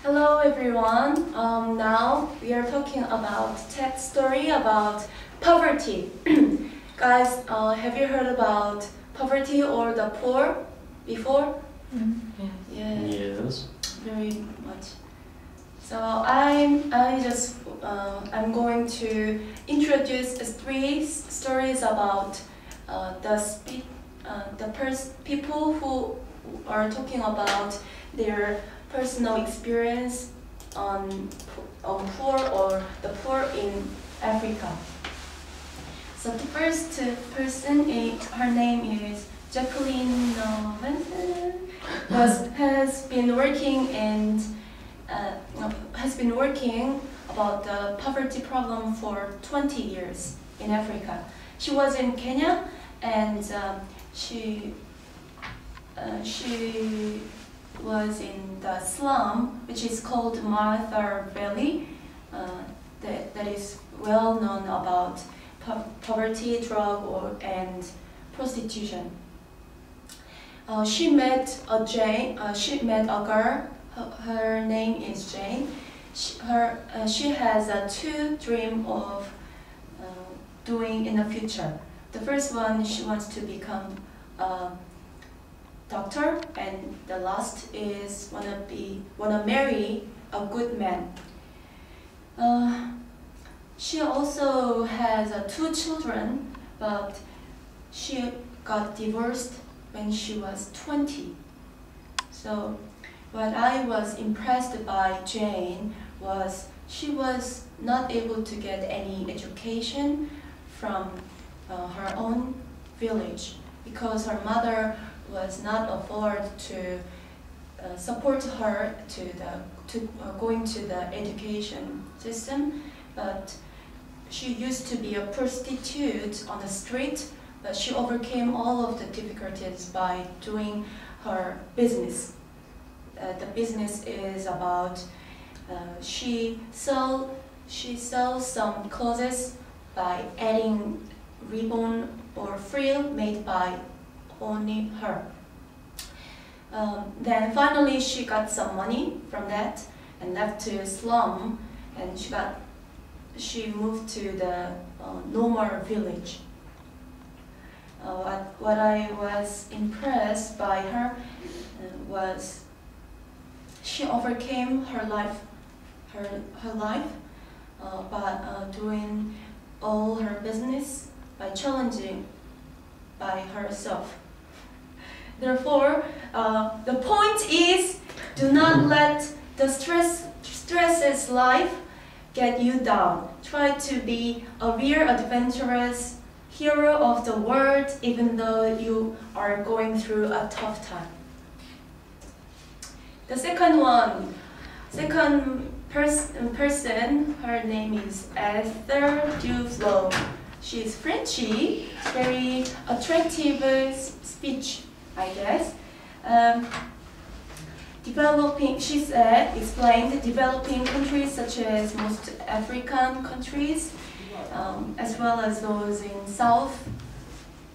Hello everyone. Now we are talking about text story about poverty. Guys, have you heard about poverty or the poor before? Yeah. Yes. Very much. So I'm going to introduce three stories about people who are talking about their personal experience on poor or the poor in Africa. So the first person, her name is Jacqueline Vincent, has been working about the poverty problem for 20 years in Africa. She was in Kenya, and she was in the slum, which is called Martha Valley, that is well known about poverty, drug, and prostitution. She met a girl. Her name is Jane. She has two dreams of doing in the future. The first one, she wants to become a doctor, and the last is wanna marry a good man. She also has two children, but she got divorced when she was 20. So what I was impressed by Jane was she was not able to get any education from her own village because her mother was not afford to support her to going to the education system, but she used to be a prostitute on the street, but she overcame all of the difficulties by doing her business. The business is about she sells some clothes by adding ribbon or frill made by only her. Then finally she got some money from that and left to slum, and she moved to the normal village. What I was impressed by her was she overcame her life by doing all her business by challenging by herself. Therefore, the point is, do not let the stresses life get you down. Try to be a real adventurous hero of the world, even though you are going through a tough time. The second person, her name is Esther Duflo. She is Frenchy, very attractive speech, I guess. Explained developing countries such as most African countries, as well as those in South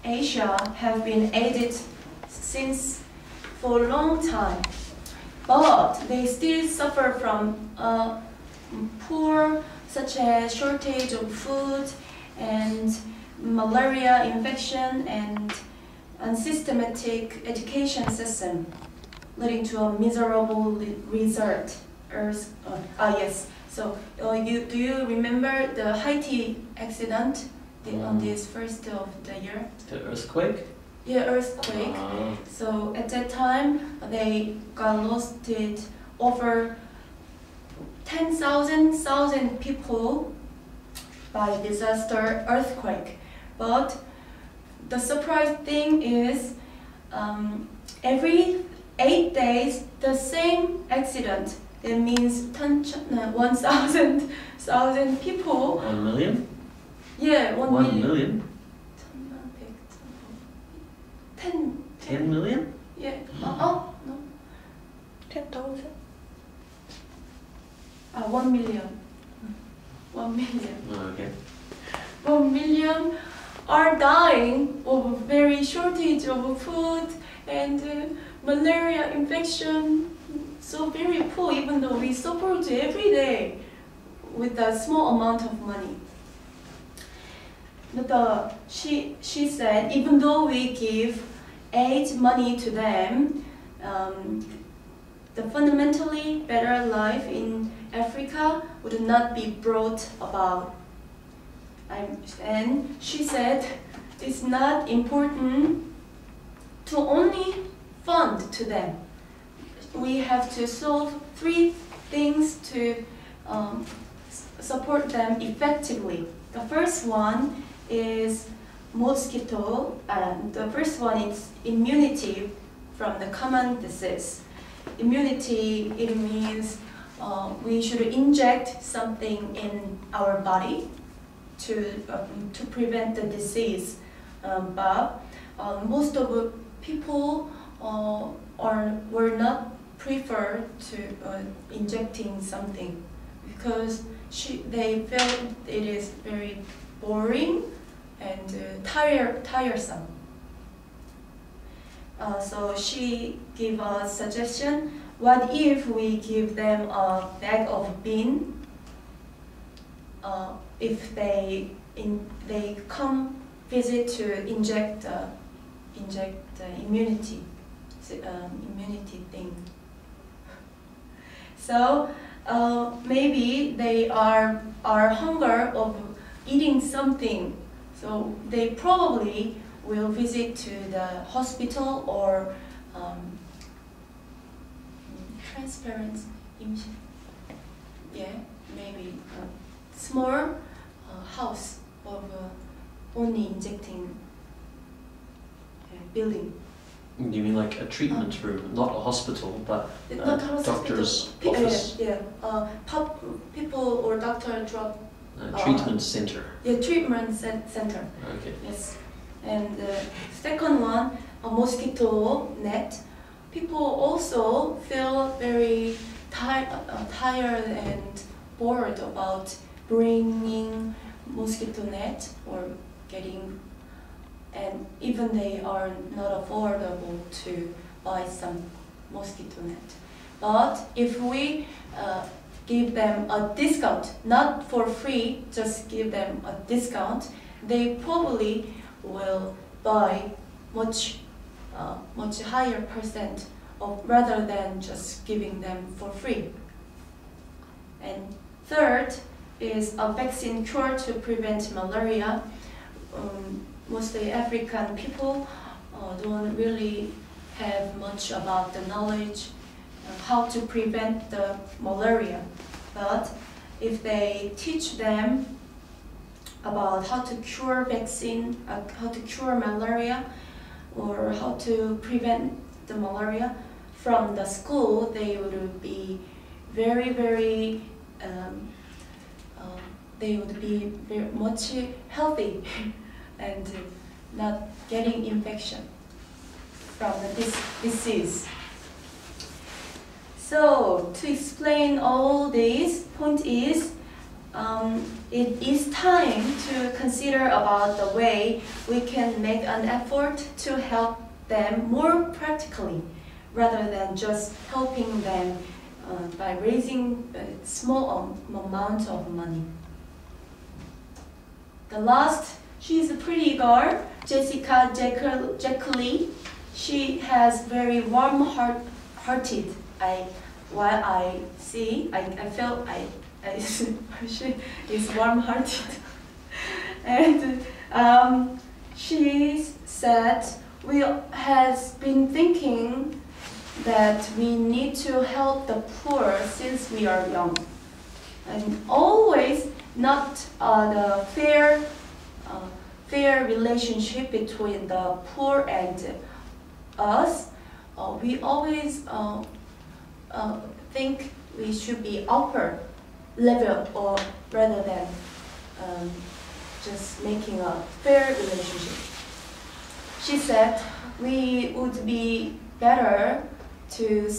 Asia, have been aided for a long time. But they still suffer from poor, such as shortage of food and malaria infection and unsystematic education system, leading to a miserable result. Yes. So do you remember the Haiti accident on this first of the year? The earthquake? Yeah, earthquake. So at that time, they got lost over 10,000 people by disaster earthquake. But the surprise thing is, every 8 days, the same accident. That means 1,000 people. 1 million? Yeah, 1 1 million? 10 million? Yeah. No. 10,000. 1 million. 1 million. Okay. 1 million are dying of very shortage of food and malaria infection so very poor, even though we support every day with a small amount of money. But she said, even though we give aid money to them, the fundamentally better life in Africa would not be brought about. And she said, it's not important to only fund to them. We have to solve 3 things to support them effectively. The first one is mosquito, and the first one is immunity from the common disease. Immunity, it means we should inject something in our body to prevent the disease. But most of the people were not prefer to injecting something because they felt it is very boring and tiresome. So she gave a suggestion: what if we give them a bag of bean? If they come visit to inject the immunity thing. So maybe they are hunger of eating something. So they probably will visit to the hospital or transparent, yeah, maybe a small house of only injecting building. You mean like a treatment room, not a hospital, but not a doctor's hospital. office? People or doctor drop. Treatment center. Yeah, treatment center. Okay. Yes. And second one, a mosquito net. People also feel very tired and bored about bringing mosquito net or getting, and even they are not affordable to buy some mosquito net. But if we give them a discount, not for free, just give them a discount, they probably will buy much higher percent of, rather than just giving them for free. And third is a vaccine cure to prevent malaria. Mostly African people don't really have much about the knowledge how to prevent the malaria. But if they teach them about how to cure how to cure malaria, or how to prevent the malaria from the school, they would be very much healthy and not getting infection from this disease. So to explain all this, point is, it is time to consider about the way we can make an effort to help them more practically, rather than just helping them by raising a small amount of money. The last, she's a pretty girl, Jessica Jackley. She has very warm-hearted. While I see, I feel she is warm-hearted. And she said, we has been thinking that we need to help the poor since we are young. And always not the fair relationship between the poor and us. We always think we should be upper level, or rather than just making a fair relationship. She said we would be better to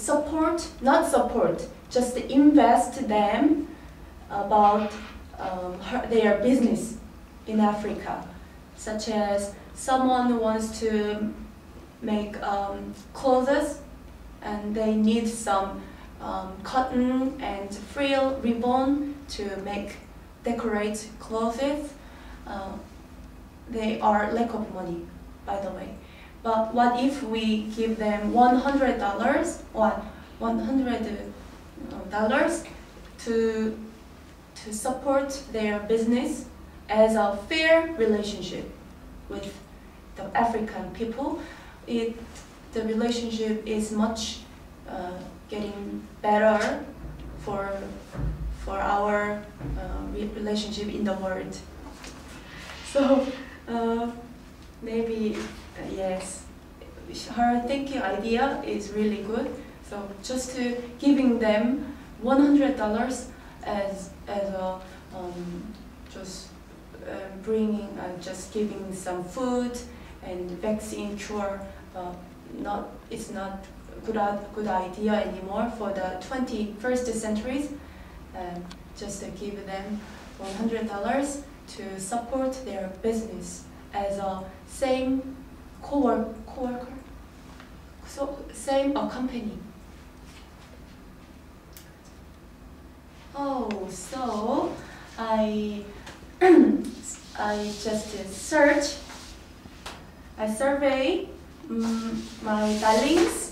not support, just invest them about their business in Africa, such as someone wants to make clothes and they need some cotton and frill ribbon to decorate clothes. They are lack of money, by the way. But what if we give them $100 or $100 to support their business as a fair relationship with the African people? The relationship is much getting better for our relationship in the world. So maybe yes, her thinking idea is really good. So just giving them $100 as a just giving some food and vaccine, sure, it's not good idea anymore for the 21st centuries. Just to give them $100 to support their business as a same co-worker, so same company. Oh, so I just I survey my darlings